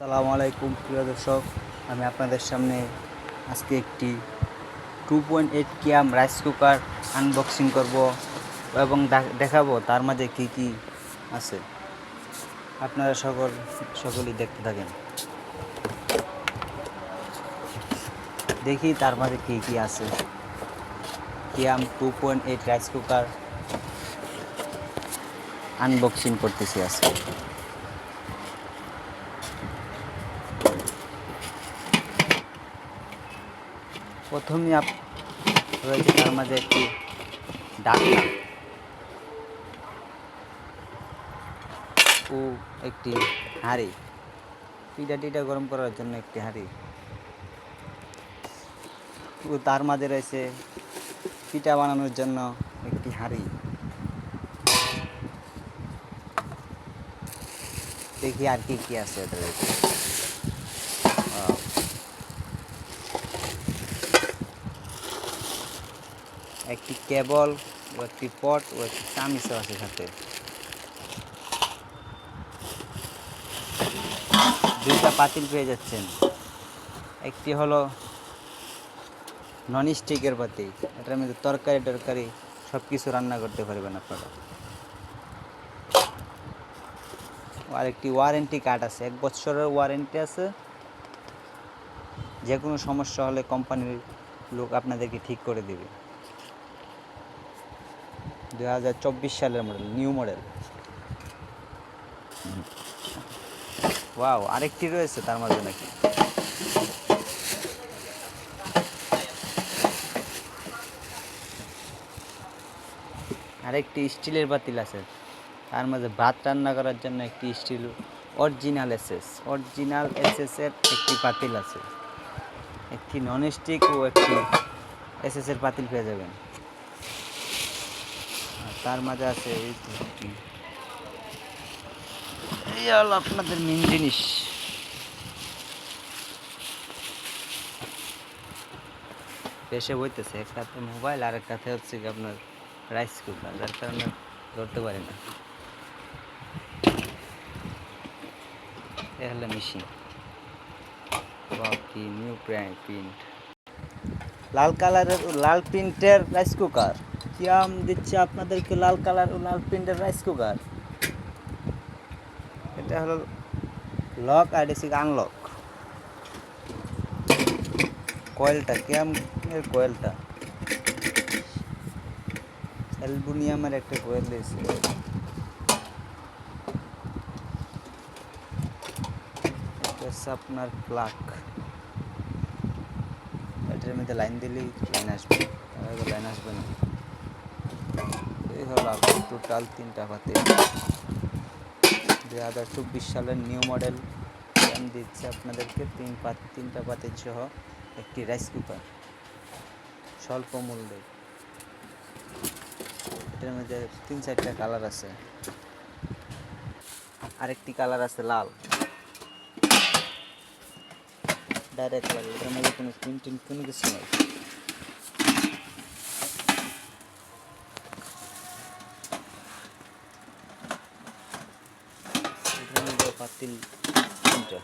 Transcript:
আসসালামু আলাইকুম প্রিয় দর্শক, আমি আপনাদের সামনে আজকে একটি 2.8 কিয়াম রাইস কুকার আনবক্সিং করব এবং দেখাবো তার মাঝে কি কি আছে। আপনারা সকলেই দেখতে থাকেন, দেখি তার মাঝে কি কি আছে। কিয়াম 2.8 রাইস কুকার আনবক্সিং করতেছি আজকে। প্রথমে রয়েছে তার মাঝে একটি ঢাকনা ও একটি হাঁড়ি, পিঠা গরম করার জন্য একটি হাঁড়ি, ও তার মাঝে রয়েছে পিঠা বানানোর জন্য একটি হাঁড়ি। দেখি আর কি কি আছে এটার ভিতরে। একটি কেবল ও একটি পট ও একটি চামিচও আছে সাথে। দুইটা পাতিল পেয়ে যাচ্ছেন, একটি হলো নন স্টিকের পাতিল, এটার মধ্যে তরকারি সব কিছু রান্না করতে পারবেন আপনারা। আর একটি ওয়ারেন্টি কার্ড আছে, 1 বছরের ওয়ারেন্টি আছে। যে কোনো সমস্যা হলে কোম্পানির লোক আপনাদেরকে ঠিক করে দেবে। 2024 সালের মডেল, নিউ মডেল। ওয়াও, আরেকটি রয়েছে তার মাঝে নাকি। আরেকটি স্টিলের পাতিল আছে, তার মাঝে ভাত রান্না করার জন্য একটি স্টিল অরিজিনাল এসএস এর একটি পাতিল আছে। একটি নন স্টিক ও একটি এসএস এর পাতিল পেয়ে যাবেন। তার মাঝে আছে এই হলো আপনাদের মেন জিনিস। পেশে বইতেছে, একটাতে মোবাইল আর একটাতে হচ্ছে কি আপনার রাইস কুকার, যার কারণে ধরতে পারি না। এ হলো মেশিন, কি নিউ প্রিন্ট, লাল প্রিন্টের রাইস কুকার। কিয়াম দিচ্ছে আপনাদেরকে লাল কালার ও লাল প্রিন্টের রাইস কুকার। এটা হলো লক আর এসি আনলক। কয়েলটা কিয়াম এর কয়েলটা অ্যালুমিনিয়ামের একটা কয়েল দিয়েছে। আপনার প্লাগ, এটার মধ্যে লাইন দিলেই লাইন আসবে, লাইন আসবে না। এই হলো আপনার টোটাল 3টা পাতিল। 2024 সালের নিউ মডেল দিচ্ছে আপনাদেরকে 3টা পাতিল সহ একটি রাইস কুকার স্বল্প মূল্যে। এটার মধ্যে 3-4টা কালার আছে, আরেকটি কালার আছে লাল, ডাইরেক্ট লাল। এটার মধ্যে কোনো প্রিন্টিং কোনো কিছু নেই। এটার মধ্যে পাতিল 3টা।